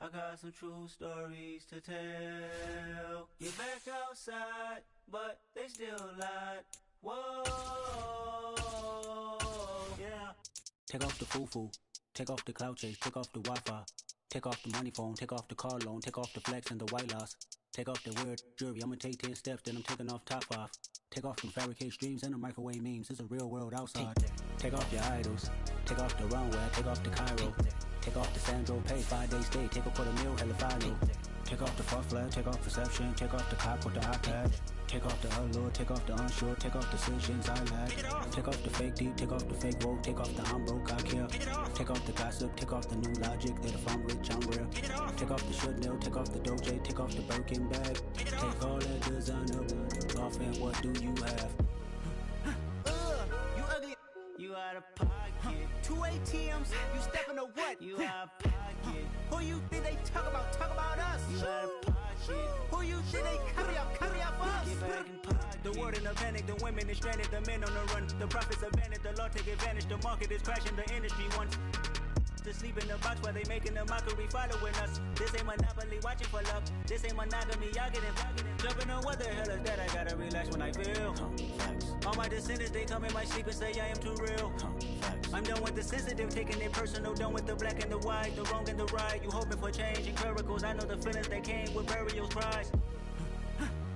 I got some true stories to tell. Get back outside, but they still lied. Whoa, yeah. Take off the foo-foo, take off the cloud chase, take off the Wi-Fi, take off the money phone, take off the car loan, take off the flex and the white loss, take off the weird jewelry. I'ma take 10 steps, then I'm taking off top 5. Take off them fabricated streams and the microwave memes. It's a real world outside. Take off your idols, take off the runway, take off the Cairo, take off the Sandro Pay, 5-day stay, take a $250,000 hella final. Take off the fuck flag, take off perception, take off the cop with the iPad. Take off the allure, take off the unsure, take off decisions I lack. Take off the fake deep, take off the fake woke, take off the I'm broke, I care. Take off the gossip, take off the new logic that if I'm rich, I'm real. Take off the should know, take off the Doja, take off the Birkin bag. Take all that designer off and what do you have? You ugly, you out of pocket. 2 ATMs, you stepping to what? You out of pocket. Who you think they talk about us? You out of pocket. Who you think they carry up us? Get back in pocket. The world in a panic, the women is stranded, the men on the run. The profits abandoned, the law take advantage, the market is crashing, the industry wants to sleep in the box while they making a mockery following us. This ain't Monopoly, watching for luck. This ain't monogamy, y'all getting jumping on what the hell is that? I gotta relax when I feel. All my descendants, they come in my sleep and say I am too real. I'm done with the sensitive, taking it personal, done with the black and the white, the wrong and the right. You hoping for change and miracles, I know the feelings that came with burial cries.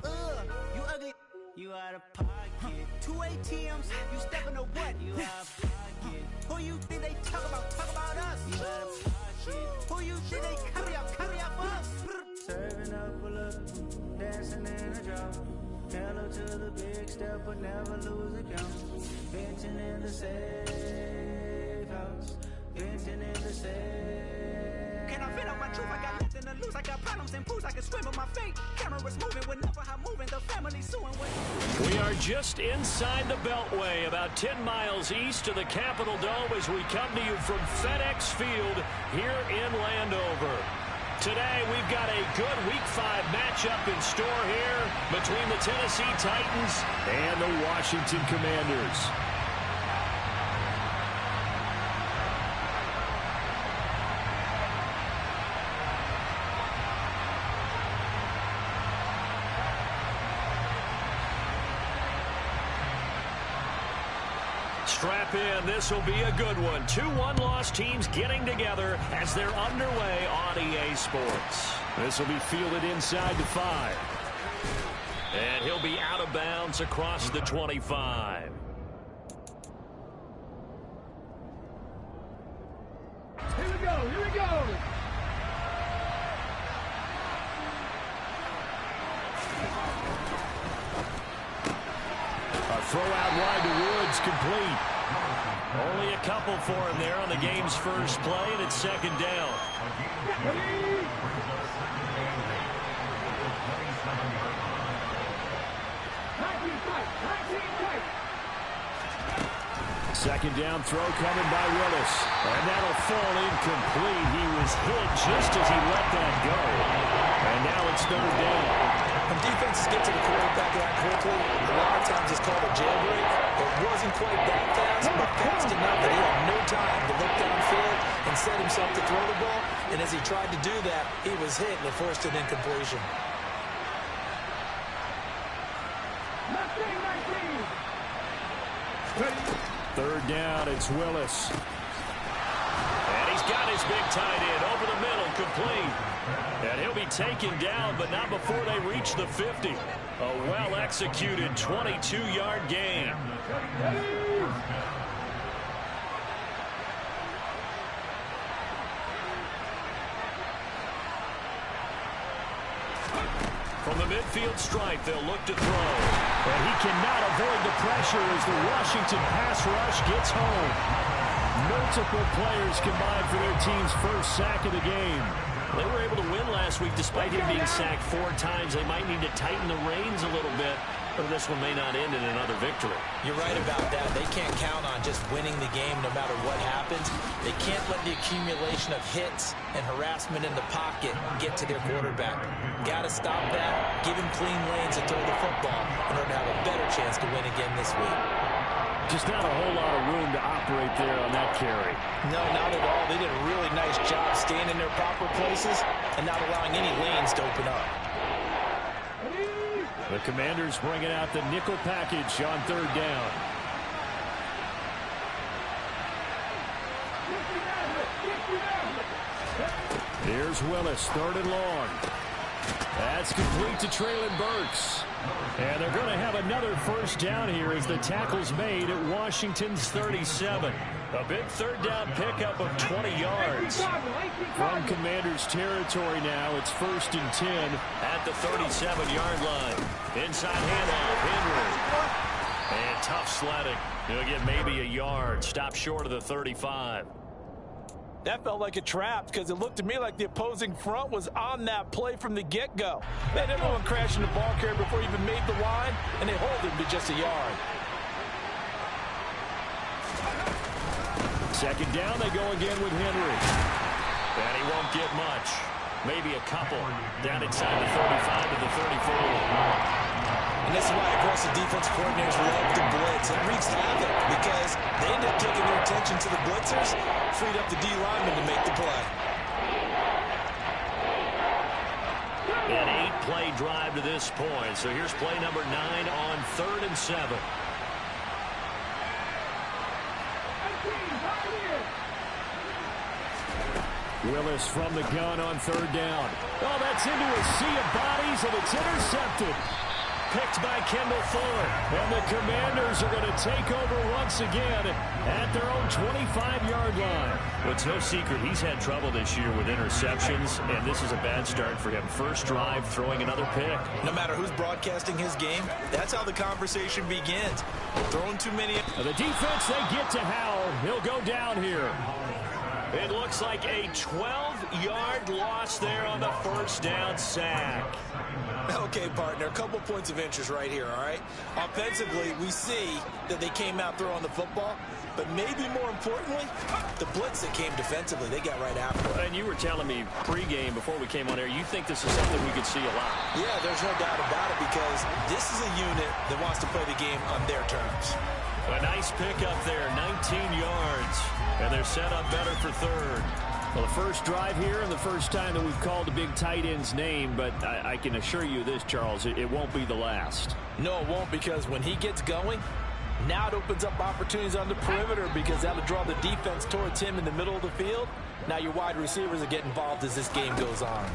You ugly, you out of pocket. 2 ATMs, you stepping to what? You out of pocket. Who you think they talk about us? You out of pocket. Who you think they carry up us? Serving up, pull up, dancing in a drop. Hello to the big step, but never lose a count. Venting in the safe house. Venting in the safe. Can I fit out my truth? I got nothing to lose. I got problems and pools. I can swim with my fate. Cameras moving whenever I'm moving. The family suing with. We are just inside the Beltway, about 10 miles east of the Capitol Dome as we come to you from FedEx Field here in Landover. Today, we've got a good Week 5 matchup in store here between the Tennessee Titans and the Washington Commanders. Strap in. This will be a good one. 2 one-loss teams getting together as they're underway on EA Sports. This will be fielded inside the 5. And he'll be out of bounds across the 25. Here we go. Here we go. A throw out wide to Woods, complete. Only a couple for him there on the game's first play, and it's second down. Second down throw coming by Willis. And that'll fall incomplete. He was hit just as he let that go. And now it's third down. When defenses get to the quarterback that quickly, a lot of times it's called a jailbreak. It wasn't quite that fast, but fast enough that he had no time to look downfield and set himself to throw the ball. And as he tried to do that, he was hit and it forced an incompletion. Third down, it's Willis. And he's got his big tight end over the middle, complete. And he'll be taken down, but not before they reach the 50. A well-executed 22-yard gain. From the midfield stripe, they'll look to throw. And he cannot avoid the pressure as the Washington pass rush gets home. Multiple players combined for their team's first sack of the game. They were able to win last week despite him being sacked 4 times. They might need to tighten the reins a little bit, but this one may not end in another victory. You're right about that. They can't count on just winning the game no matter what happens. They can't let the accumulation of hits and harassment in the pocket get to their quarterback. Got to stop that, give him clean lanes to throw the football in order to have a better chance to win again this week. Just not a whole lot of room to operate there on that carry. No, not at all. They did a really nice job staying in their proper places and not allowing any lanes to open up. The Commanders bringing out the nickel package on third down. Here's Willis, third and long. That's complete to Treylon Burks. And they're going to have another first down here as the tackle's made at Washington's 37. A big third down pickup of 20 yards. From Commanders territory now, it's 1st and 10 at the 37-yard line. Inside handoff, Henry. And tough sledding. He'll get maybe a yard. Stop short of the 35. That felt like a trap because it looked to me like the opposing front was on that play from the get-go. They had everyone crashing the ball carrier before he even made the line, and they hold him to just a yard. Second down, they go again with Henry. And he won't get much. Maybe a couple. Down inside the 35 to the 34. And this is why aggressive defense coordinators love to blitz. It wreaks havoc because they end up taking their attention to the blitzers, freed up the D lineman to make the play. An 8-play drive to this point. So here's play number 9 on 3rd and 7. Willis from the gun on third down. Oh, that's into a sea of bodies, and it's intercepted. Picked by Kendall Fuller. And the Commanders are going to take over once again at their own 25-yard line. Well, it's no secret he's had trouble this year with interceptions, and this is a bad start for him. First drive, throwing another pick. No matter who's broadcasting his game, that's how the conversation begins. Throwing too many. The defense, they get to Howell. He'll go down here. It looks like a 12-yard loss there on the first down sack. Okay, partner, a couple points of interest right here, all right? Offensively, we see that they came out throwing the football, but maybe more importantly, the blitz that came defensively, they got right after it. And you were telling me pregame before we came on air, you think this is something we could see a lot. Yeah, there's no doubt about it because this is a unit that wants to play the game on their terms. A nice pickup there, 19 yards, and they're set up better for third. Well, the first drive here and the first time that we've called a big tight end's name, but I can assure you this, Charles, it won't be the last. No, it won't, because when he gets going, now it opens up opportunities on the perimeter because that'll draw the defense towards him in the middle of the field. Now your wide receivers are getting involved as this game goes on.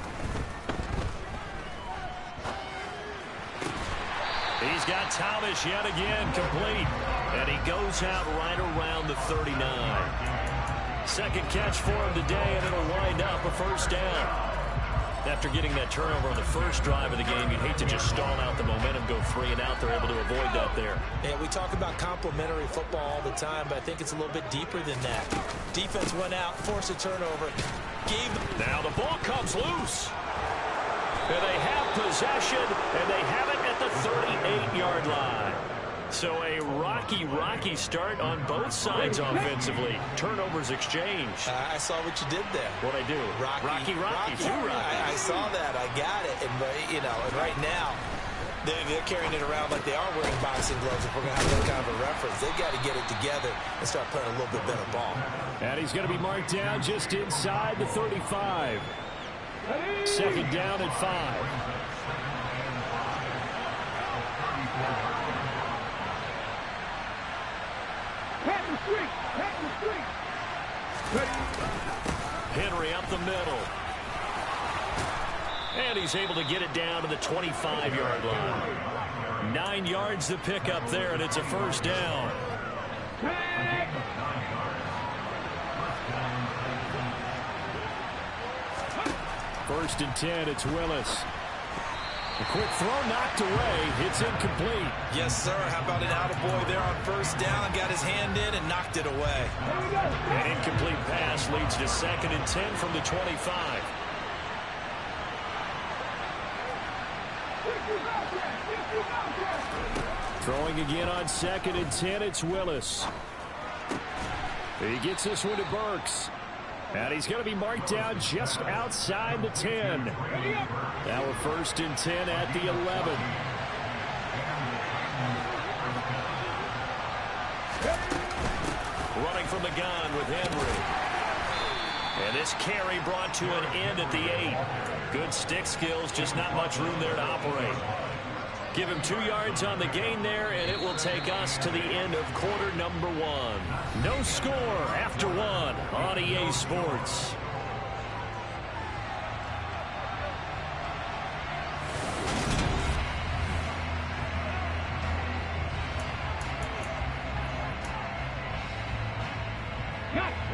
He's got Thomas yet again complete, and he goes out right around the 39. Second catch for him today, and it'll wind up a first down. After getting that turnover on the first drive of the game, you'd hate to just stall out the momentum, go 3 and out. They're able to avoid that there. Yeah, we talk about complementary football all the time, but I think it's a little bit deeper than that. Defense went out, forced a turnover. Now the ball comes loose. And they have possession, and they have it at the 38-yard line. So a rocky start on both sides offensively. Turnovers exchanged. I saw what you did there. What'd I do? Rocky. I saw that. I got it. And, and right now, they're carrying it around like they are wearing boxing gloves. If we're going to have that kind of a reference, they've got to get it together and start playing a little bit better ball. And he's going to be marked down just inside the 35. Second down at 5. Henry up the middle. And he's able to get it down to the 25-yard line. 9 yards to pick up there, and it's a first down. First and 10, it's Willis. A quick throw knocked away. It's incomplete. Yes, sir. How about an attaboy there on first down? Got his hand in and knocked it away. An incomplete pass leads to 2nd and 10 from the 25. Throwing again on 2nd and 10, it's Willis. He gets this one to Burks. And he's going to be marked down just outside the 10. Now a 1st and 10 at the 11. Running from the gun with Henry. And this carry brought to an end at the 8. Good stick skills, just not much room there to operate. Give him 2 yards on the gain there, and it will take us to the end of quarter number 1. No score after 1 on EA Sports.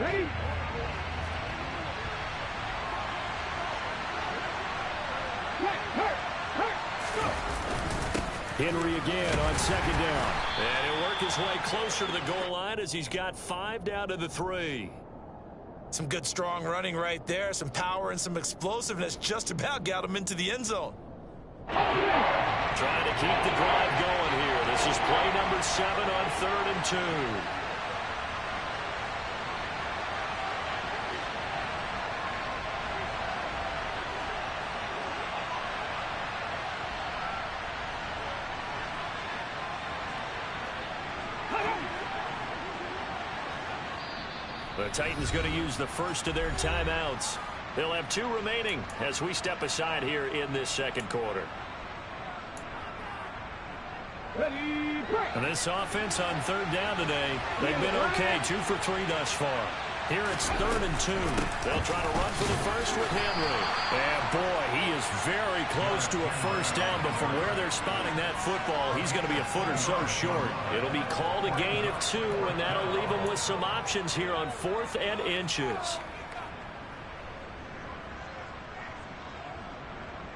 Ready? Henry again on second down. And he'll work his way closer to the goal line as he's got 5 down to the 3. Some good, strong running right there. Some power and some explosiveness just about got him into the end zone. Trying to keep the drive going here. This is play number 7 on 3rd and 2. The Titans going to use the first of their timeouts. They'll have 2 remaining as we step aside here in this second quarter. And this offense on 3rd down today, they've been okay, 2 for 3 thus far. Here it's 3rd and 2. They'll try to run for the first with Henry. And boy, he is very close to a first down, but from where they're spotting that football, he's going to be a foot or so short. It'll be called a gain of 2, and that'll leave him with some options here on 4th and inches.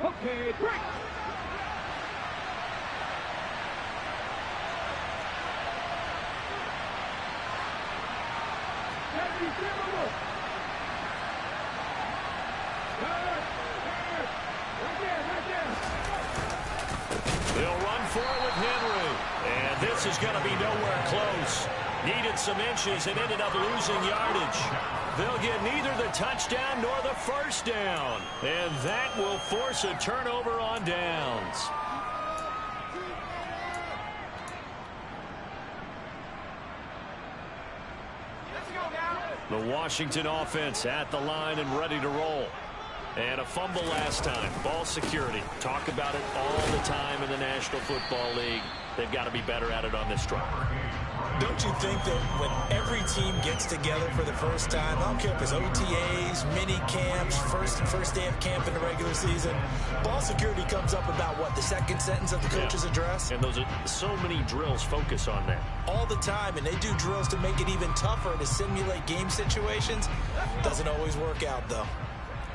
Okay, break. They'll run for it with Henry. And this is going to be nowhere close. Needed some inches and ended up losing yardage. They'll get neither the touchdown nor the first down. And that will force a turnover on downs. The Washington offense at the line and ready to roll. And a fumble last time. Ball security. Talk about it all the time in the National Football League. They've got to be better at it on this drive. Don't you think that when every team gets together for the first time, I don't care if it's OTAs, mini camps, first day of camp in the regular season, ball security comes up about, what, the second sentence of the coach's address? And those are so many drills focus on that. All the time, and they do drills to make it even tougher to simulate game situations. Doesn't always work out, though.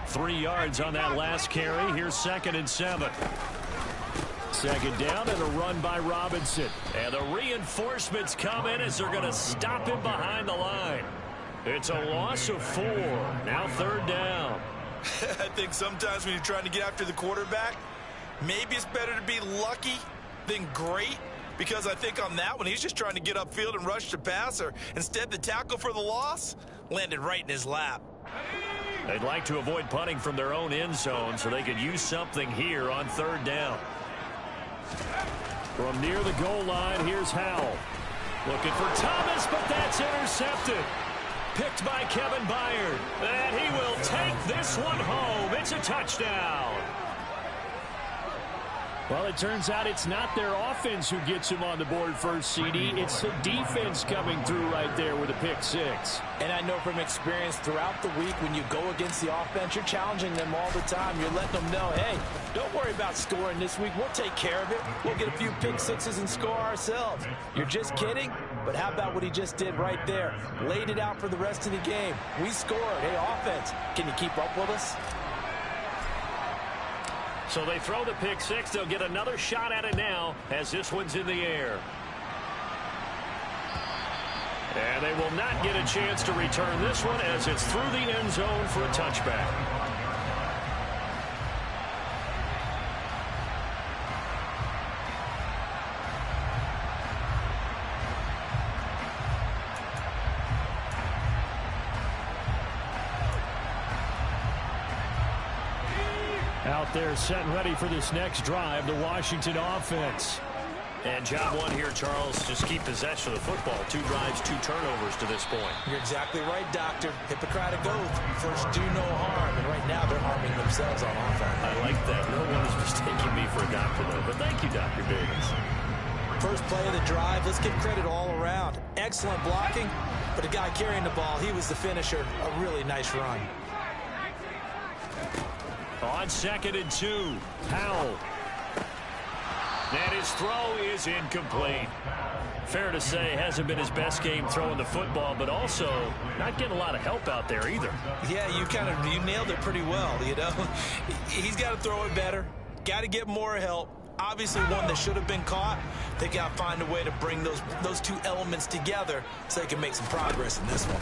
3 yards on that last carry. Here's 2nd and 7. Second down and a run by Robinson. And the reinforcements come in as they're going to stop him behind the line. It's a loss of 4. Now 3rd down. I think sometimes when you're trying to get after the quarterback, maybe it's better to be lucky than great. Because I think on that one, he's just trying to get upfield and rush the passer. Instead, the tackle for the loss landed right in his lap. They'd like to avoid punting from their own end zone so they could use something here on 3rd down. From near the goal line, here's Howell. Looking for Thomas, but that's intercepted. Picked by Kevin Byard. And he will take this one home. It's a touchdown. Well, it turns out it's not their offense who gets him on the board first, CD. It's the defense coming through right there with a pick 6. And I know from experience throughout the week when you go against the offense, you're challenging them all the time. You're letting them know, hey, don't worry about scoring this week. We'll take care of it. We'll get a few pick 6s and score ourselves. You're just kidding? But how about what he just did right there? Laid it out for the rest of the game. We scored. Hey, offense, can you keep up with us? So they throw the pick 6. They'll get another shot at it now as this one's in the air. And they will not get a chance to return this one as it's through the end zone for a touchback. Out there set and ready for this next drive, the Washington offense. And job one here, Charles, just keep possession of the football. 2 drives, 2 turnovers to this point. You're exactly right, Doctor. Hippocratic oath. First, do no harm. And right now, they're harming themselves on offense. I like that. No one is mistaking me for a doctor, though. But thank you, Dr. Davis. First play of the drive, let's give credit all around. Excellent blocking, but the guy carrying the ball, he was the finisher. A really nice run. On 2nd and 2, Powell. And his throw is incomplete. Fair to say, hasn't been his best game throwing the football, but also not getting a lot of help out there either. Yeah, you nailed it pretty well, you know. He's got to throw it better. Got to get more help. Obviously one that should have been caught. They got to find a way to bring those 2 elements together so they can make some progress in this one.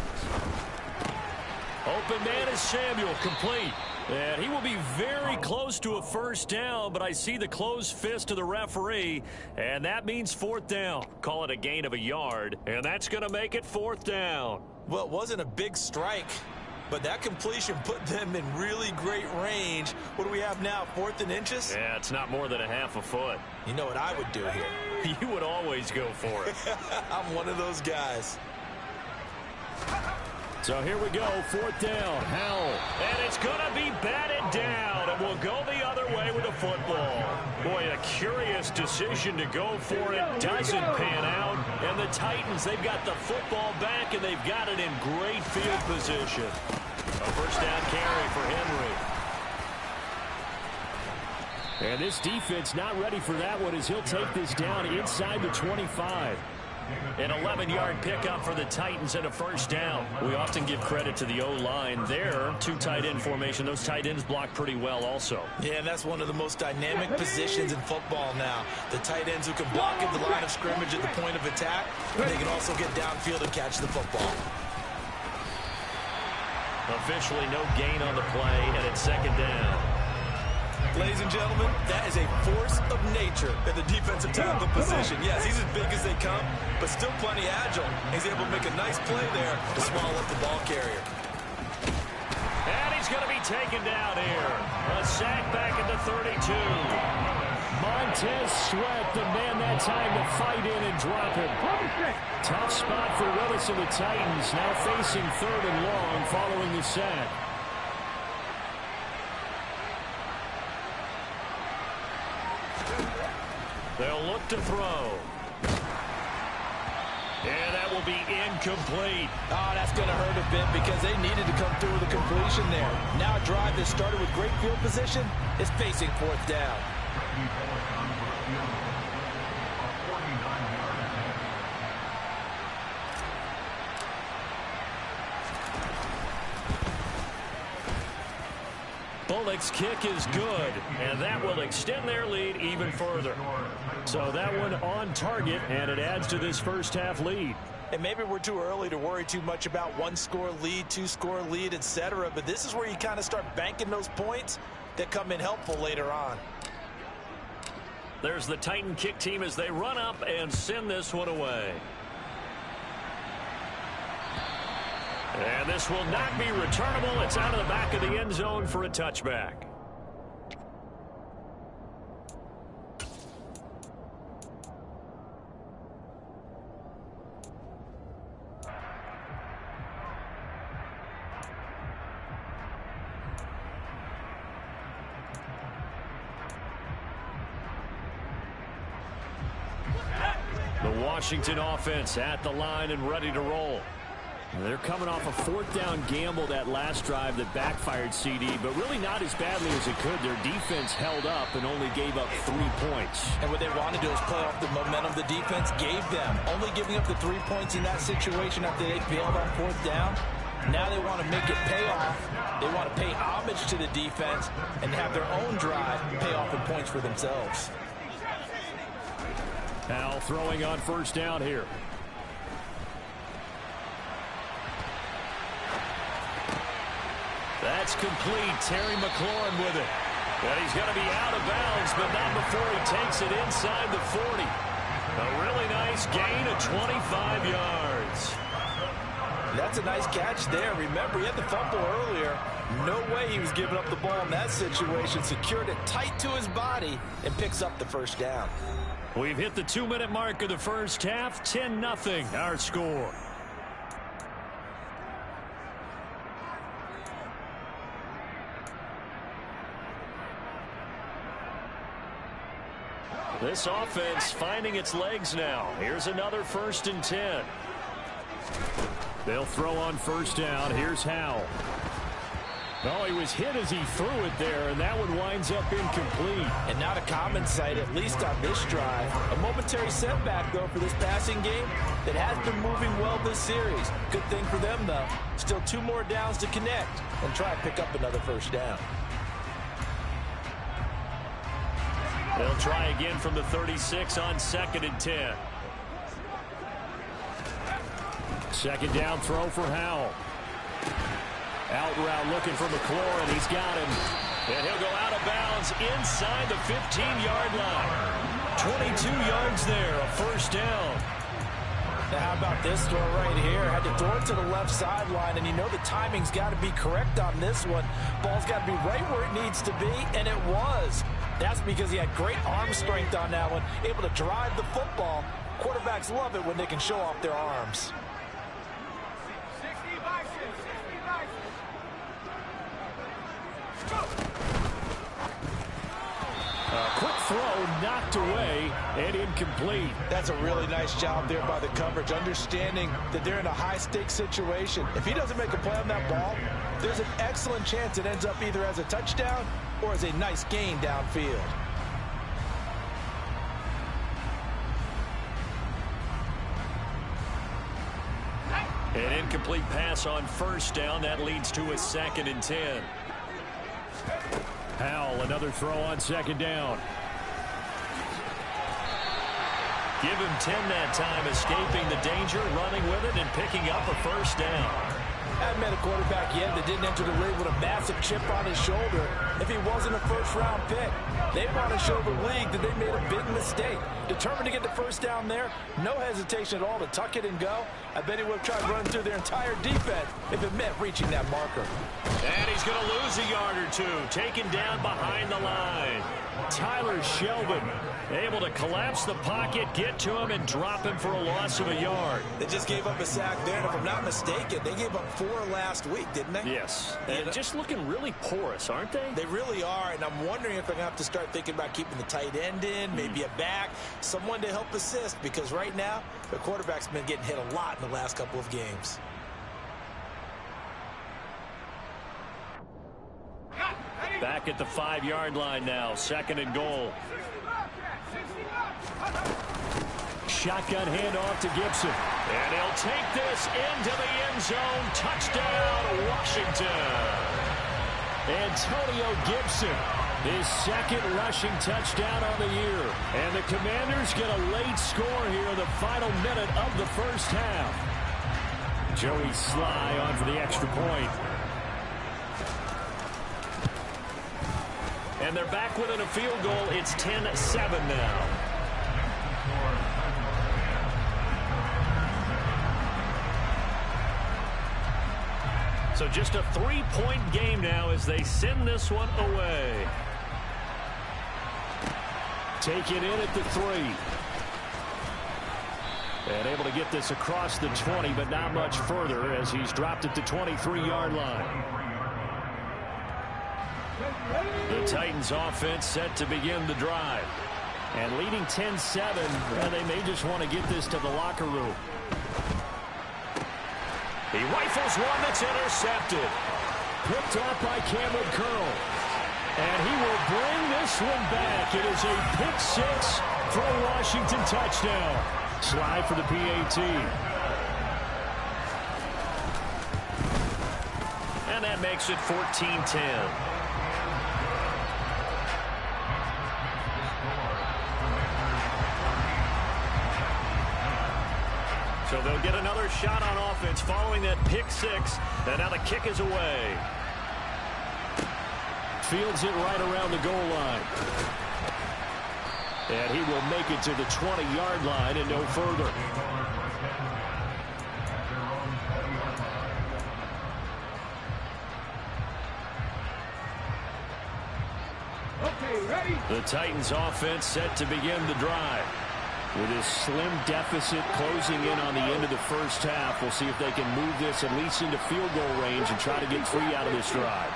Open man is Samuel, complete. And he will be very close to a first down, but I see the closed fist of the referee, and that means 4th down. Call it a gain of a yard, and that's going to make it 4th down. Well, it wasn't a big strike, but that completion put them in really great range. What do we have now, 4th and inches? Yeah, it's not more than a half a foot. You know what I would do here? You would always go for it. I'm one of those guys. So here we go, 4th down, Howell. And it's going to be batted down, and we'll go the other way with the football. Boy, a curious decision to go for it. Doesn't pan out. And the Titans, they've got the football back, and they've got it in great field position. A first down carry for Henry. And this defense not ready for that one as he'll take this down inside the 25. An 11-yard pickup for the Titans and a first down. We often give credit to the O-line there. 2 tight end formation. Those tight ends block pretty well also. Yeah, and that's one of the most dynamic positions in football now. The tight ends who can block at the line of scrimmage at the point of attack. They can also get downfield and catch the football. Officially no gain on the play, and it's 2nd down. Ladies and gentlemen, that is a force of nature in the defensive tackle position. Yes, he's as big as they come, but still plenty agile. He's able to make a nice play there to swallow up the ball carrier. And he's going to be taken down here. A sack back at the 32. Montez Sweat, the man that time to fight in and drop him. Tough spot for Willis and the Titans, now facing 3rd and long following the sack. They'll look to throw. And that will be incomplete. Oh, that's going to hurt a bit because they needed to come through with a completion there. Now a drive that started with great field position is facing 4th down. Bullock's kick is good, and that will extend their lead even further. So that one on target, and it adds to this first half lead. And maybe we're too early to worry too much about 1-score lead, 2-score lead, etc. But this is where you kind of start banking those points that come in helpful later on. There's the Titan kick team as they run up and send this one away. And this will not be returnable. It's out of the back of the end zone for a touchback. The Washington offense at the line and ready to roll. They're coming off a 4th down gamble that last drive that backfired CD, but really not as badly as it could. Their defense held up and only gave up 3 points. And what they want to do is play off the momentum the defense gave them. Only giving up the 3 points in that situation after they failed on 4th down. Now they want to make it pay off. They want to pay homage to the defense and have their own drive pay off in points for themselves. Now throwing on first down here. That's complete. Terry McLaurin with it. And he's going to be out of bounds, but not before he takes it inside the 40. A really nice gain of 25 yards. That's a nice catch there. Remember, he had the fumble earlier. No way he was giving up the ball in that situation. Secured it tight to his body and picks up the first down. We've hit the 2-minute mark of the first half. 10-0 our score. This offense finding its legs now. Here's another 1st and 10. They'll throw on first down. Here's Howell. Oh, he was hit as he threw it there, and that one winds up incomplete. And not a common sight, at least on this drive. A momentary setback, though, for this passing game that has been moving well this series. Good thing for them, though. Still 2 more downs to connect and try and pick up another first down. They'll try again from the 36 on 2nd and 10. 2nd down throw for Howell. Out route looking for McLaurin. He's got him. And he'll go out of bounds inside the 15-yard line. 22 yards there, a first down. Now how about this throw right here? Had to throw it to the left sideline, and you know the timing's got to be correct on this one. Ball's got to be right where it needs to be, and it was. That's because he had great arm strength on that one, able to drive the football. Quarterbacks love it when they can show off their arms. Quick throw knocked away and incomplete. That's a really nice job there by the coverage, understanding that they're in a high-stakes situation. If he doesn't make a play on that ball, there's an excellent chance it ends up either as a touchdown or as a nice gain downfield. An incomplete pass on first down. That leads to a 2nd and 10. Howell, another throw on 2nd down. Give him 10 that time, escaping the danger, running with it, and picking up a first down. Haven't met a quarterback yet that didn't enter the league with a massive chip on his shoulder if he wasn't a first-round pick. They want to show the league that they made a big mistake. Determined to get the first down there, no hesitation at all to tuck it and go. I bet he would have tried running through their entire defense if it meant reaching that marker. And he's going to lose a yard or two, taken down behind the line. Tyler Shelvin able to collapse the pocket, get to him, and drop him for a loss of a yard. They just gave up a sack there, and if I'm not mistaken, they gave up 4 last week, didn't they? Yes. And just looking really porous, aren't they? They really are, and I'm wondering if they're going to have to start thinking about keeping the tight end in, maybe a back, someone to help assist, because right now, the quarterback's been getting hit a lot in the last couple of games. Back at the 5-yard line now, 2nd and goal. Shotgun handoff to Gibson. And he'll take this into the end zone. Touchdown, Washington. Antonio Gibson, his 2nd rushing touchdown on the year. And the Commanders get a late score here in the final minute of the first half. Joey Sly on for the extra point. And they're back within a field goal. It's 10-7 now. So just a 3-point game now as they send this one away. Take it in at the 3. And able to get this across the 20, but not much further as he's dropped it to 23-yard line. The Titans offense set to begin the drive. And leading 10-7, well, they may just want to get this to the locker room. He rifles one that's intercepted. Picked off by Cameron Curl. And he will bring this one back. It is a pick 6 for a Washington touchdown. Slide for the PAT. And that makes it 14-10. So they'll get another shot on offense following that pick 6. And now the kick is away. Fields it right around the goal line. And he will make it to the 20-yard line and no further. The Titans offense set to begin the drive. With this slim deficit closing in on the end of the first half, we'll see if they can move this at least into field goal range and try to get 3 out of this drive.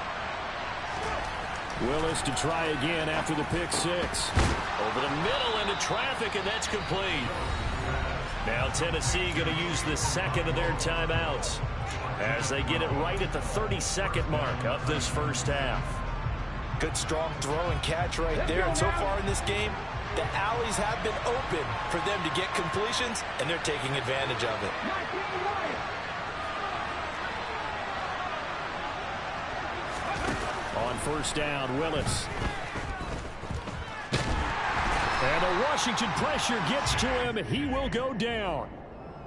Willis to try again after the pick 6. Over the middle into traffic, and that's complete. Now Tennessee going to use the second of their timeouts as they get it right at the 32nd mark of this first half. Good strong throw and catch right there. And so far in this game, the alleys have been open for them to get completions, and they're taking advantage of it. On first down, Willis. And the Washington pressure gets to him. He will go down.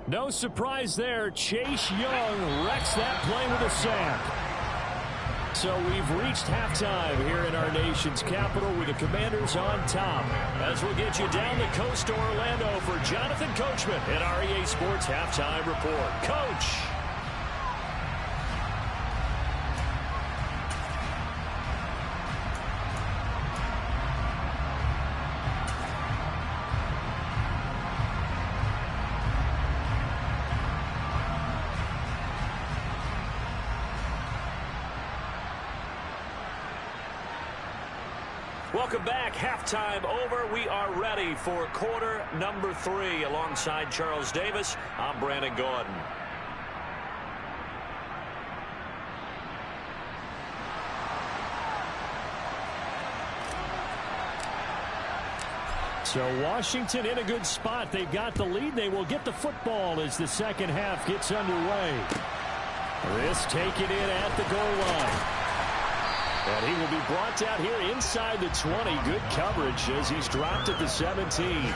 No surprise there. Chase Young wrecks that play with a sack. So we've reached halftime here in our nation's capital with the Commanders on top. As we'll get you down the coast to Orlando for Jonathan Coachman at our EA Sports Halftime Report. Coach! Welcome back. Halftime over. We are ready for quarter number 3. Alongside Charles Davis, I'm Brandon Gordon. So Washington in a good spot. They've got the lead. They will get the football as the second half gets underway. This taken in at the goal line. And he will be brought down here inside the 20. Good coverage as he's dropped at the 17.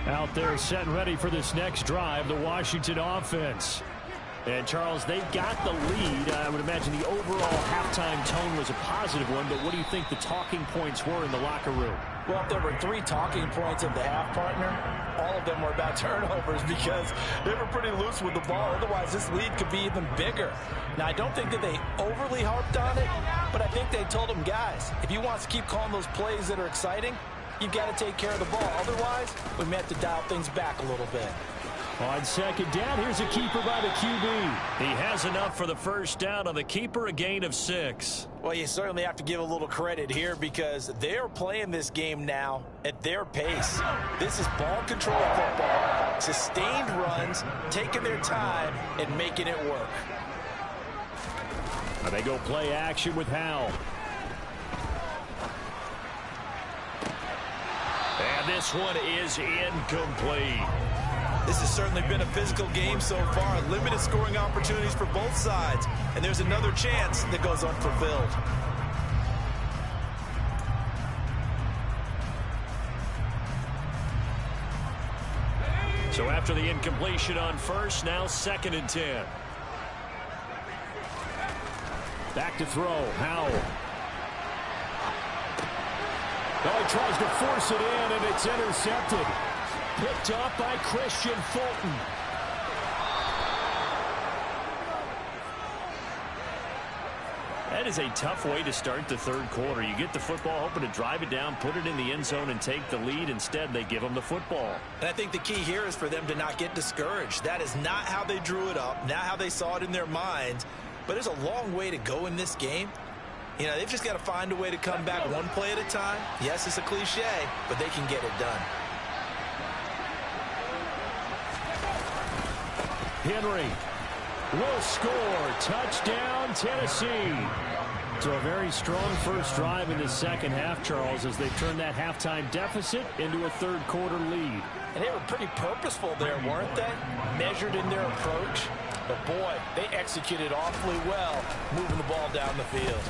Out there set and ready for this next drive, the Washington offense. And, Charles, they've got the lead. I would imagine the overall halftime tone was a positive one, but what do you think the talking points were in the locker room? Well, if there were 3 talking points of the half, partner, all of them were about turnovers because they were pretty loose with the ball. Otherwise, this lead could be even bigger. Now, I don't think that they overly harped on it, but I think they told them, guys, if you want to keep calling those plays that are exciting, you've got to take care of the ball. Otherwise, we may have to dial things back a little bit. On second down, here's a keeper by the QB. He has enough for the first down on the keeper, a gain of 6. Well, you certainly have to give a little credit here because they're playing this game now at their pace. This is ball control football, sustained runs, taking their time and making it work. And they go play action with Howell. And this one is incomplete. This has certainly been a physical game so far. Limited scoring opportunities for both sides. And there's another chance that goes unfulfilled. So after the incompletion on first, now 2nd and 10. Back to throw. Howell. Oh, he tries to force it in, and it's intercepted. Picked up by Christian Fulton. That is a tough way to start the third quarter. You get the football, hoping to drive it down, put it in the end zone, and take the lead. Instead, they give them the football. And I think the key here is for them to not get discouraged. That is not how they drew it up, not how they saw it in their minds. But there's a long way to go in this game. You know, they've just got to find a way to come back one play at a time. Yes, it's a cliche, but they can get it done. Henry will score. Touchdown, Tennessee. So a very strong first drive in the second half, Charles, as they turn that halftime deficit into a third quarter lead. And they were pretty purposeful there, weren't they? Measured in their approach. But, boy, they executed awfully well moving the ball down the field.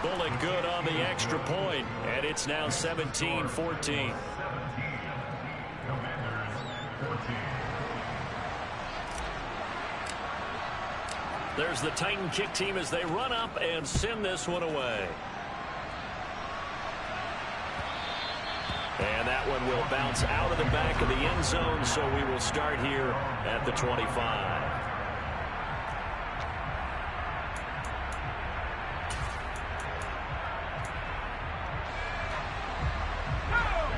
Bullet good on the extra point, and it's now 17-14. There's the Titan kick team as they run up and send this one away. And that one will bounce out of the back of the end zone, so we will start here at the 25.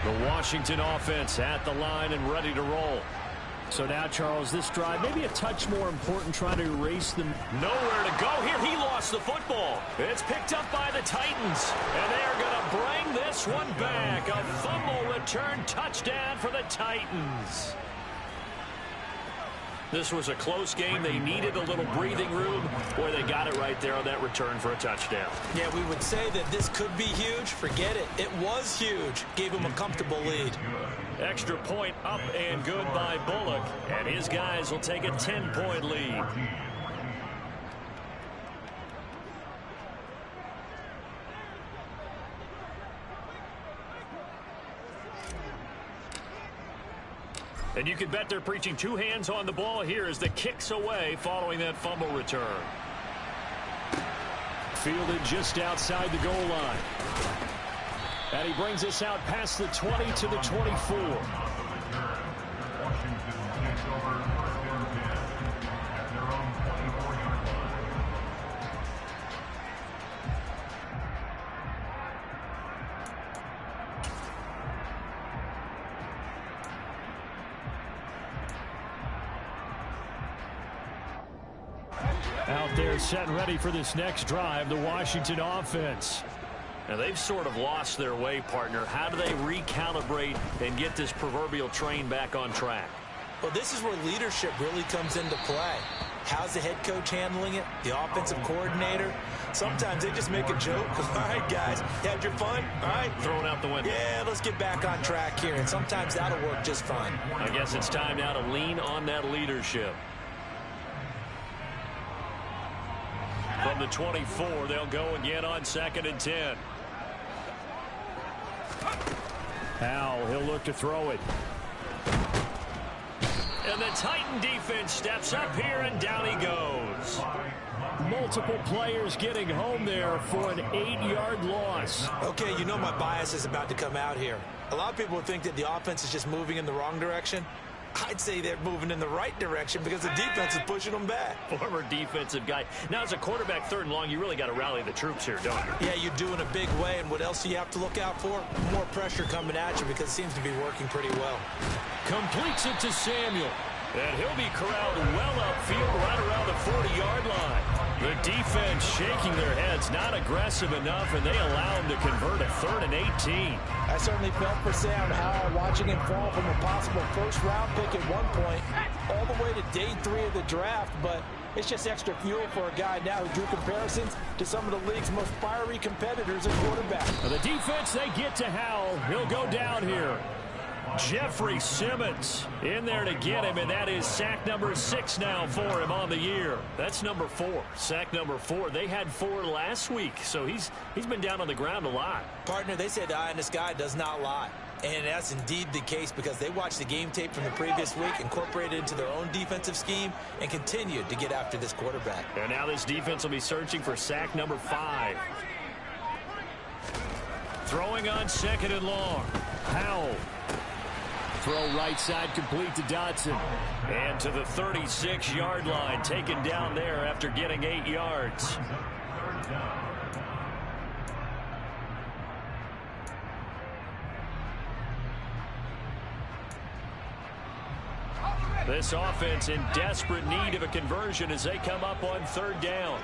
The Washington offense at the line and ready to roll. So now, Charles, this drive maybe a touch more important, trying to erase them. Nowhere to go here. He lost the football. It's picked up by the Titans, and they are going to bring this one back. A fumble return touchdown for the Titans. This was a close game. They needed a little breathing room. Boy, they got it right there on that return for a touchdown. Yeah, we would say that this could be huge. Forget it. It was huge. Gave him a comfortable lead. Extra point up and good by Bullock. And his guys will take a 10-point lead. And you can bet they're preaching two hands on the ball here as the kick's away following that fumble return. Fielded just outside the goal line. And he brings us out past the 20 to the 24. Out there set and ready for this next drive, the Washington offense. Now they've sort of lost their way, partner. How do they recalibrate and get this proverbial train back on track? Well, this is where leadership really comes into play. How's the head coach handling it? The offensive coordinator? Sometimes they just make a joke. All right, guys, you had your fun? All right. Throw it out the window. Yeah, let's get back on track here. And sometimes that'll work just fine. I guess it's time now to lean on that leadership. From the 24, they'll go again on 2nd and 10. Howell, he'll look to throw it. And the Titan defense steps up here, and down he goes. Multiple players getting home there for an 8-yard loss. Okay, you know my bias is about to come out here. A lot of people would think that the offense is just moving in the wrong direction. I'd say they're moving in the right direction because the defense is pushing them back. Former defensive guy. Now, as a quarterback, 3rd and long, you really got to rally the troops here, don't you? Yeah, you do in a big way. And what else do you have to look out for? More pressure coming at you because it seems to be working pretty well. Completes it to Samuel. And he'll be corralled well upfield right around the 40-yard line. The defense shaking their heads, not aggressive enough, and they allow him to convert a 3rd and 18. I certainly felt for Sam Howell watching him fall from a possible first-round pick at one point all the way to day 3 of the draft, but it's just extra fuel for a guy now who drew comparisons to some of the league's most fiery competitors at quarterback. The defense, they get to Howell. He'll go down here. Jeffrey Simmons in there to get him, and that is sack number 6 now for him on the year. That's number 4. Sack number 4. They had 4 last week, so he's been down on the ground a lot. Partner, they say the eye in the sky does not lie. And that's indeed the case because they watched the game tape from the previous week, incorporated it into their own defensive scheme, and continued to get after this quarterback. And now this defense will be searching for sack number 5. Throwing on 2nd and long. Howell. Throw right side complete to Dotson. And to the 36-yard line, taken down there after getting 8 yards. This offense in desperate need of a conversion as they come up on 3rd down.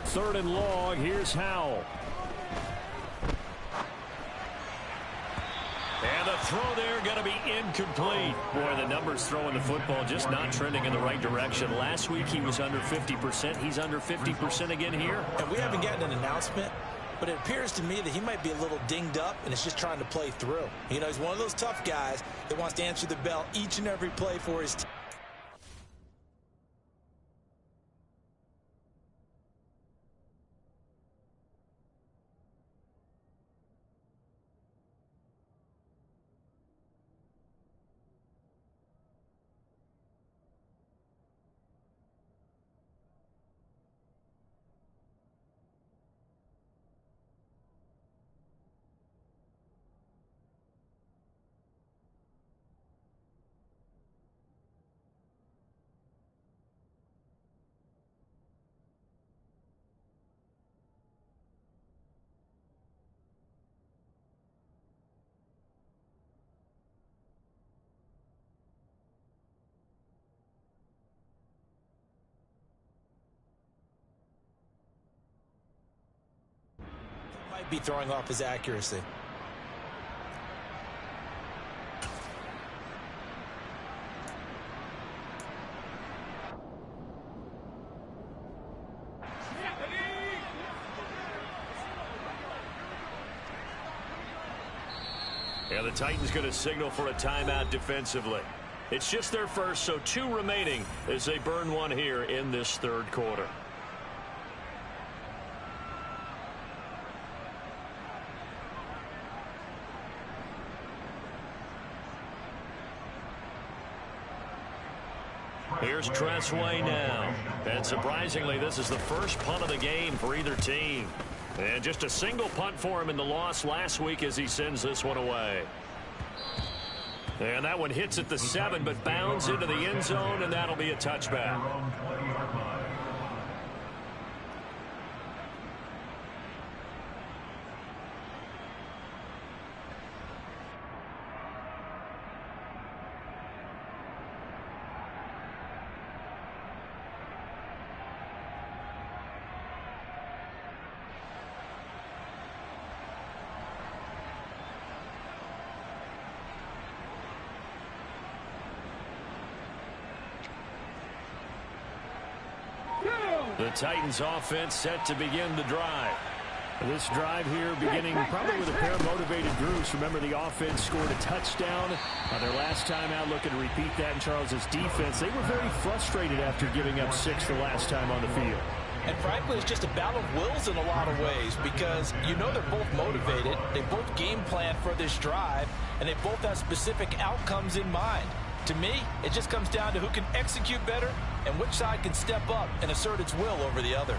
3rd and long, here's Howell. And the throw there going to be incomplete. Boy, the numbers throwing the football just not trending in the right direction. Last week he was under 50%. He's under 50% again here. And we haven't gotten an announcement, but it appears to me that he might be a little dinged up and is just trying to play through. You know, he's one of those tough guys that wants to answer the bell each and every play for his team. might be throwing off his accuracy. And the Titans going to signal for a timeout defensively. It's just their first, so 2 remaining as they burn one here in this third quarter. Here's Tress Way now. And surprisingly, this is the first punt of the game for either team. And just a single punt for him in the loss last week as he sends this one away. And that one hits at the 7, but bounds into the end zone, and that'll be a touchback. The Titans offense set to begin the drive. This drive here beginning probably with a pair of motivated groups. Remember, the offense scored a touchdown their last time out. Looking to repeat that in Charles's defense. They were very frustrated after giving up 6 the last time on the field. And frankly, it's just a battle of wills in a lot of ways because you know they're both motivated. They both game plan for this drive, and they both have specific outcomes in mind. To me, it just comes down to who can execute better and which side can step up and assert its will over the other.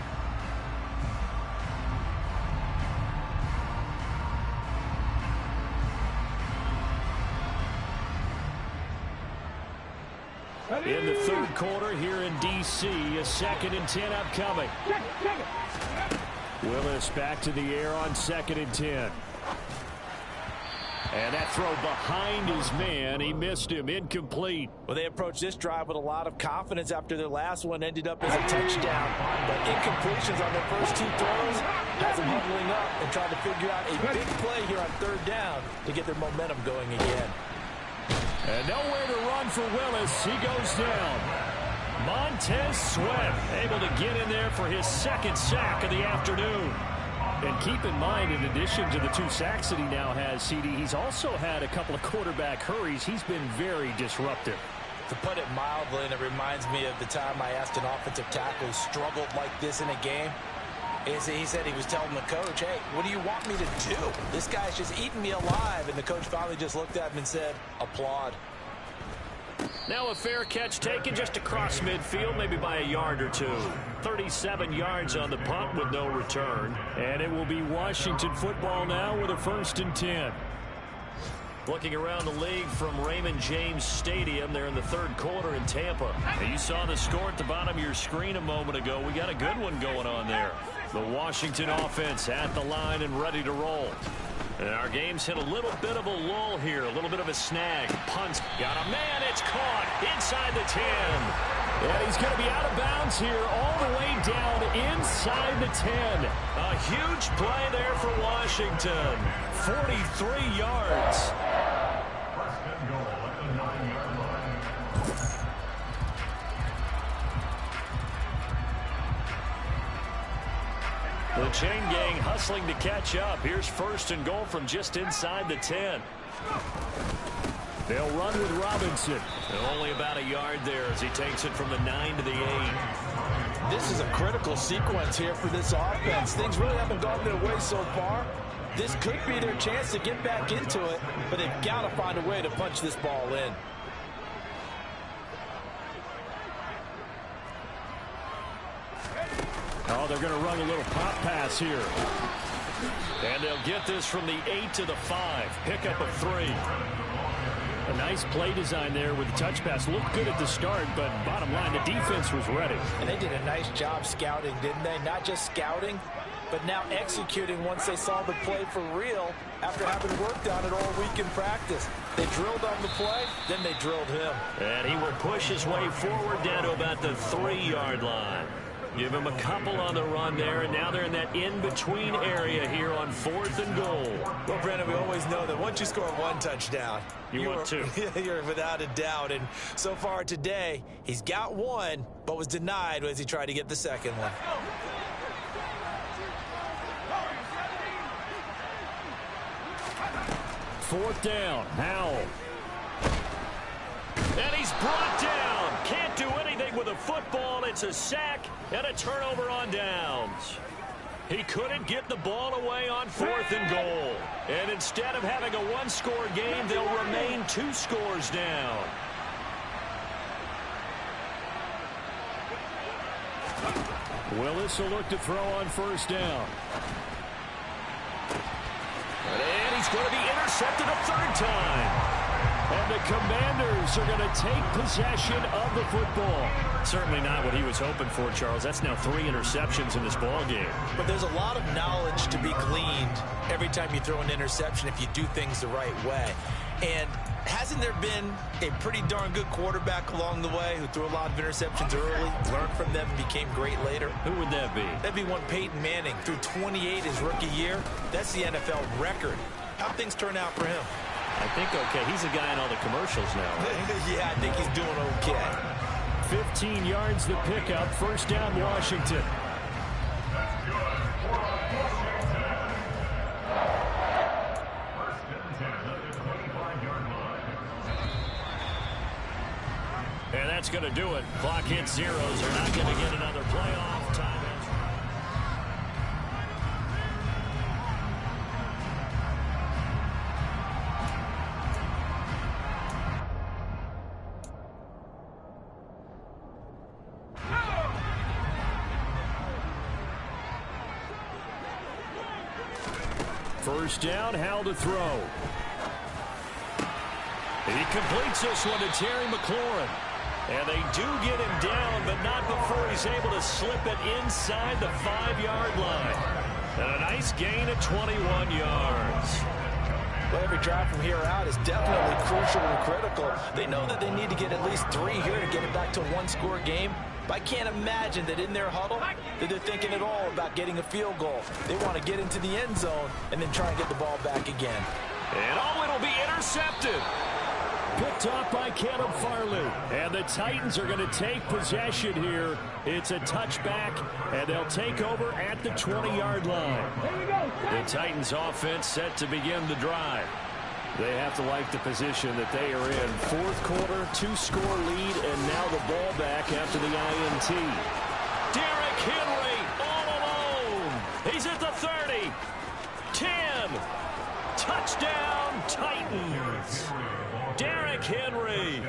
In the third quarter here in D.C., a 2nd and 10 upcoming. Willis back to the air on 2nd and 10. And that throw behind his man. He missed him. Incomplete. Well, they approached this drive with a lot of confidence after their last one ended up as a touchdown. But incompletions on their first 2 throws has them huddling up and trying to figure out a big play here on 3rd down to get their momentum going again. And nowhere to run for Willis. He goes down. Montez Sweat able to get in there for his 2nd sack of the afternoon. And keep in mind, in addition to the 2 sacks that he now has, CD, he's also had a couple of quarterback hurries. He's been very disruptive. To put it mildly, and it reminds me of the time I asked an offensive tackle who struggled like this in a game. He said he was telling the coach, hey, what do you want me to do? This guy's just eating me alive. And the coach finally just looked at him and said, applaud. Now a fair catch taken just across midfield, maybe by a yard or 2. 37 yards on the punt with no return. And it will be Washington football now with a 1st and 10. Looking around the league from Raymond James Stadium, they're in the 3rd quarter in Tampa. And you saw the score at the bottom of your screen a moment ago. We got a good one going on there. The Washington offense at the line and ready to roll. And our game's hit a little bit of a lull here, a little bit of a snag. Punt, got a man, it's caught inside the 10. And he's going to be out of bounds here all the way down inside the 10. A huge play there for Washington. 43 yards. The chain gang hustling to catch up. Here's 1st and goal from just inside the 10. They'll run with Robinson. And only about a yard there as he takes it from the 9 to the 8. This is a critical sequence here for this offense. Things really haven't gone their way so far. This could be their chance to get back into it, but they've got to find a way to punch this ball in. Oh, they're going to run a little pop pass here. And they'll get this from the 8 to the 5. Pickup of 3. A nice play design there with the touch pass. Looked good at the start, but bottom line, the defense was ready. And they did a nice job scouting, didn't they? Not just scouting, but now executing once they saw the play for real after having worked on it all week in practice. They drilled on the play, then they drilled him. And he will push his way forward down to about the 3-yard line. Give him a couple on the run there, and now they're in that in-between area here on 4th and goal. Well, Brandon, we always know that once you score one touchdown, you want two. You're without a doubt. And so far today, he's got one, but was denied as he tried to get the second one. Fourth down, Howell. And he's brought down. Can't do anything with a football. It's a sack and a turnover on downs. He couldn't get the ball away on 4th and goal. And instead of having a one-score game, they'll remain 2 scores down. Willis will look to throw on 1st down. And he's going to be intercepted a 3rd time. And the Commanders are going to take possession of the football. Certainly not what he was hoping for, Charles. That's now 3 interceptions in this ball game. But there's a lot of knowledge to be gleaned every time you throw an interception if you do things the right way. And hasn't there been a pretty darn good quarterback along the way who threw a lot of interceptions early, learned from them, and became great later? Who would that be? That'd be one Peyton Manning. Threw 28 his rookie year. That's the NFL record. How'd things turn out for him? I think okay. He's a guy in all the commercials now, right? Yeah, I think he's doing okay. 15 yards the pickup. 1st down, Washington. And that's going to do it. Clock hits zeros. They're not going to get another playoff time. First down, Howell to throw. He completes this one to Terry McLaurin. And they do get him down, but not before he's able to slip it inside the 5-yard line. And a nice gain of 21 yards. Well, every drive from here out is definitely crucial and critical. They know that they need to get at least 3 here to get it back to a one-score game. But I can't imagine that in their huddle that they're thinking at all about getting a field goal. They want to get into the end zone and then try and get the ball back again. And it'll be intercepted. Picked off by Caleb Farley. And the Titans are going to take possession here. It's a touchback, and they'll take over at the 20-yard line. The Titans offense set to begin the drive. They have to like the position that they are in. 4th quarter, 2-score lead, and now the ball back after the INT. Derrick Henry all alone. He's at the 30. 10. Touchdown, Titans. Derrick Henry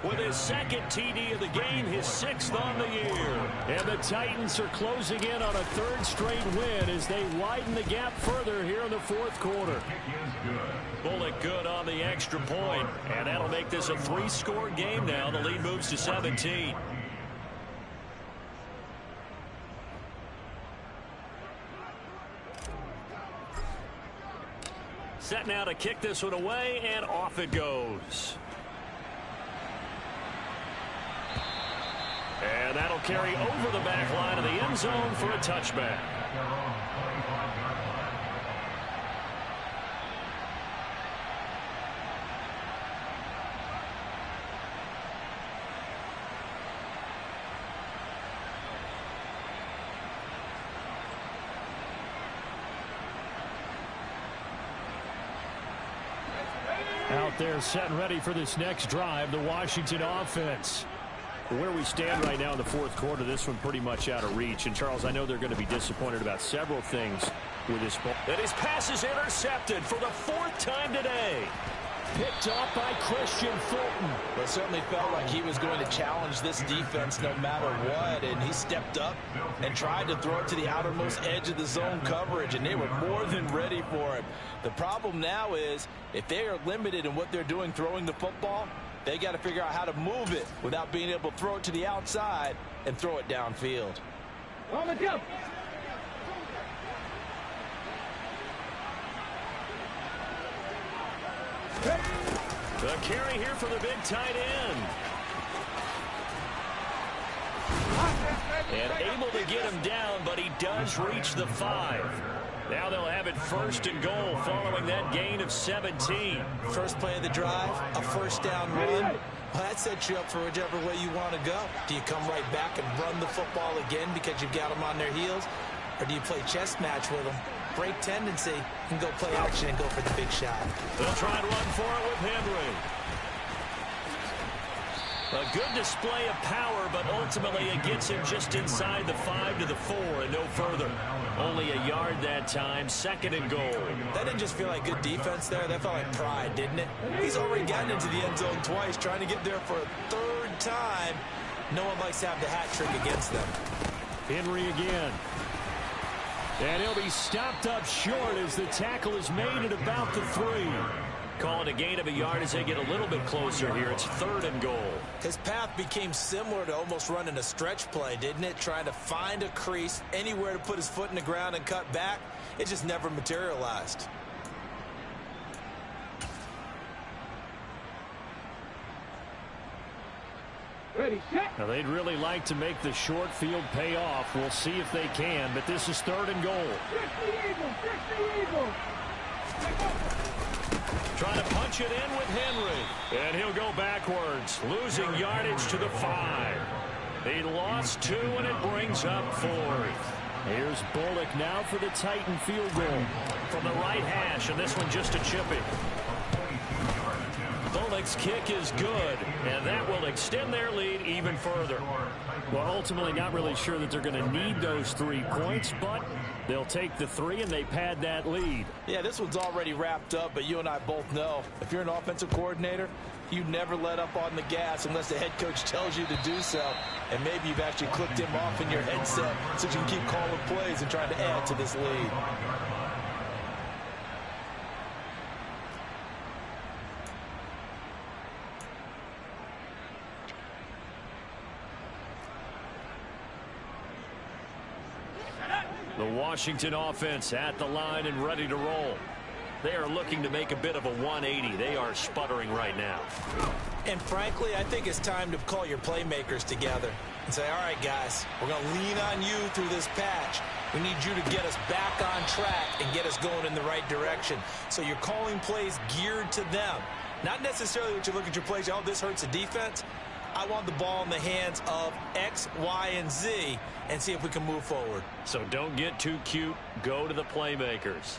with his 2nd TD of the game, his 6th on the year. And the Titans are closing in on a 3rd straight win as they widen the gap further here in the 4th quarter. Bullock good on the extra point, and that'll make this a 3-score game now. The lead moves to 17. Set now to kick this one away, and off it goes. And that'll carry over the back line of the end zone for a touchback. Out there set and ready for this next drive, the Washington offense. Where we stand right now in the 4th quarter, this one pretty much out of reach. And, Charles, I know they're going to be disappointed about several things with this ball. And his pass is intercepted for the 4th time today. Picked off by Christian Fulton. Well, it certainly felt like he was going to challenge this defense no matter what, and he stepped up and tried to throw it to the outermost edge of the zone coverage, and they were more than ready for it. The problem now is if they are limited in what they're doing throwing the football, they got to figure out how to move it without being able to throw it to the outside and throw it downfield. On the jump. The carry here for the big tight end. And able to get him down, but he does reach the 5. Now they'll have it 1st and goal following that gain of 17. First play of the drive, a first down run. Well, that sets you up for whichever way you want to go. Do you come right back and run the football again because you've got them on their heels? Or do you play chess match with them? Break tendency and go play action and go for the big shot. They'll try and run for it with Henry. A good display of power, but ultimately it gets him just inside the 5 to the 4 and no further. Only a yard that time, 2nd and goal. That didn't just feel like good defense there. That felt like pride, didn't it? He's already gotten into the end zone twice, trying to get there for a 3rd time. No one likes to have the hat trick against them. Henry again. And he'll be stopped up short as the tackle is made at about the 3. Calling a gain of a yard as they get a little bit closer here. It's 3rd and goal. His path became similar to almost running a stretch play, didn't it? Trying to find a crease, anywhere to put his foot in the ground and cut back. It just never materialized. Ready, set. Now they'd really like to make the short field pay off. We'll see if they can, but this is 3rd and goal. Fix the eagle, fix the eagle. Trying to punch it in with Henry. And he'll go backwards, losing yardage to the 5. He lost 2, and it brings up 4th. Here's Bullock now for the Titan field goal from the right hash, and this one just a chipping. Bullock's kick is good, and that will extend their lead even further. Well, ultimately not really sure that they're going to need those 3 points, but they'll take the 3 and they pad that lead. Yeah, this one's already wrapped up, but you and I both know if you're an offensive coordinator, you never let up on the gas unless the head coach tells you to do so. And maybe you've actually clicked him off in your headset so you can keep calling plays and trying to add to this lead. The Washington offense at the line and ready to roll. They are looking to make a bit of a 180. They are sputtering right now. And frankly, I think it's time to call your playmakers together and say, all right, guys, we're going to lean on you through this patch. We need you to get us back on track and get us going in the right direction. So you're calling plays geared to them. Not necessarily what you look at your plays, oh, this hurts the defense. I want the ball in the hands of X, Y, and Z and see if we can move forward. So don't get too cute. Go to the playmakers.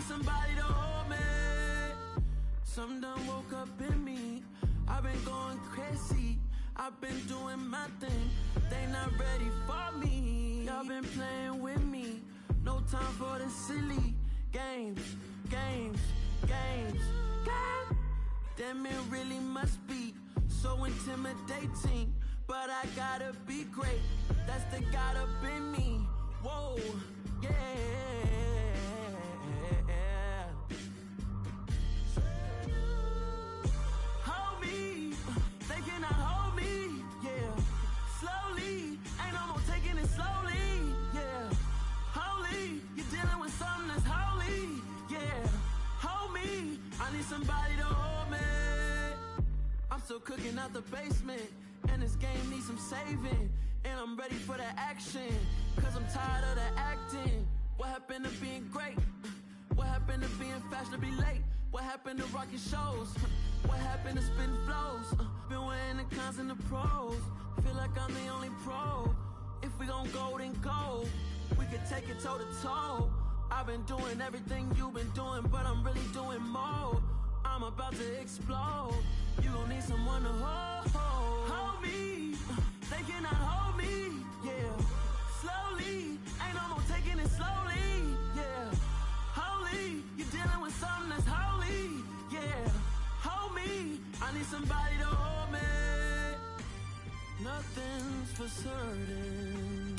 Somebody to hold me. Something done woke up in me. I've been going crazy. I've been doing my thing. They not ready for me. Y'all been playing with me. No time for the silly games. Games. God damn, it really must be so intimidating. But I gotta be great. That's the God up in me. Whoa, yeah. Hold me, they cannot hold me, yeah. Slowly, ain't no more taking it slowly, yeah. Holy, you're dealing with something that's holy, yeah. Hold me, I need somebody to hold me. I'm still cooking out the basement, and this game needs some saving. And I'm ready for the action, cause I'm tired of the acting. What happened to being great? What happened to being fashionably late? What happened to rocking shows? What happened to spitting flows? Been weighing the cons and the pros. feel like I'm the only pro. If we gon' go, then go. We could take it toe to toe. I've been doing everything you've been doing, but I'm really doing more. I'm about to explode. You gon' need someone to hold me. They cannot hold me, yeah. Slowly, ain't no more taking it slowly, yeah. Holy, you're dealing with something that's holy, yeah. Hold me, I need somebody to hold me. Nothing's for certain,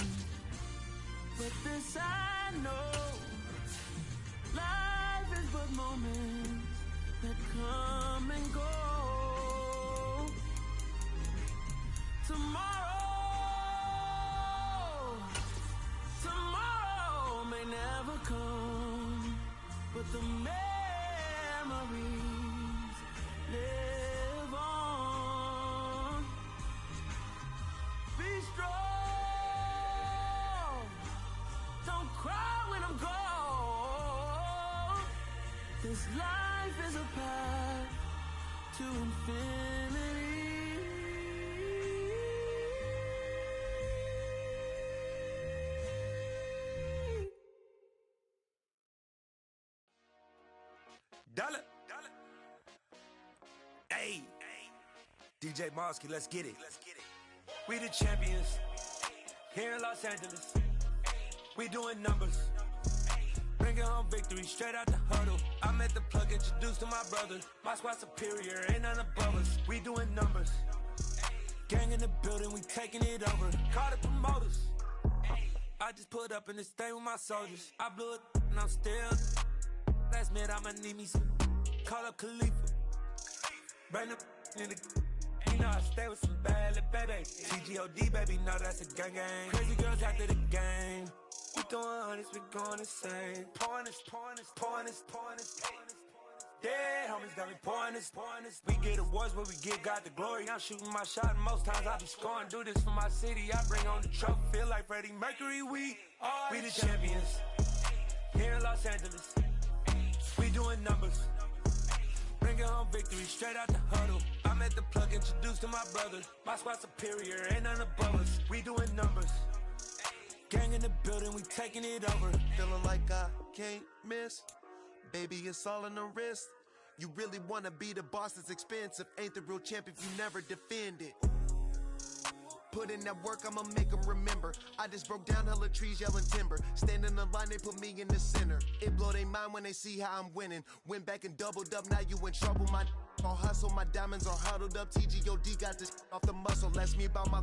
but this I know. Life is but moments that come and go. Tomorrow may never come, but the memories live on. Be strong, don't cry when I'm gone. This life is a path to infinity. Dollar. Hey, DJ Mosky, let's get it. We the champions here in Los Angeles. We doing numbers. Bringing home victory straight out the huddle. I met the plug, introduced to my brother. My squad superior, ain't none above us. We doing numbers. Gang in the building, we taking it over. Call the promoters. I just put up in this thing with my soldiers. I blew it and I'm still. Last minute I'ma need me some. Call up Khalifa. Bring them in the. You know I stay with some bad little baby. TGOD baby, know that's a gang gang. Crazy girls after the game. We doing hundreds, we going insane. Pouring this. Dead homies got me pouring this. We get awards where we give God the glory. I'm shooting my shot and most times I be scoring. Do this for my city, I bring on the trophy. Feel like Freddie Mercury, we the champions here in Los Angeles. We doing numbers. Bringing home victory straight out the huddle. I met the plug, introduced to my brother. My squad superior, ain't none above us. We doing numbers. Gang in the building, we taking it over. Feeling like I can't miss. Baby, it's all in the wrist. You really wanna be the boss, it's expensive. Ain't the real champ if you never defend it. Put in that work, I'ma make them remember. I just broke down hella trees, yelling timber. Stand in the line, they put me in the center. It blow their mind when they see how I'm winning. Went back and doubled up, now you in trouble. My all hustle, my diamonds are huddled up. TGOD got this off the muscle. Ask me about my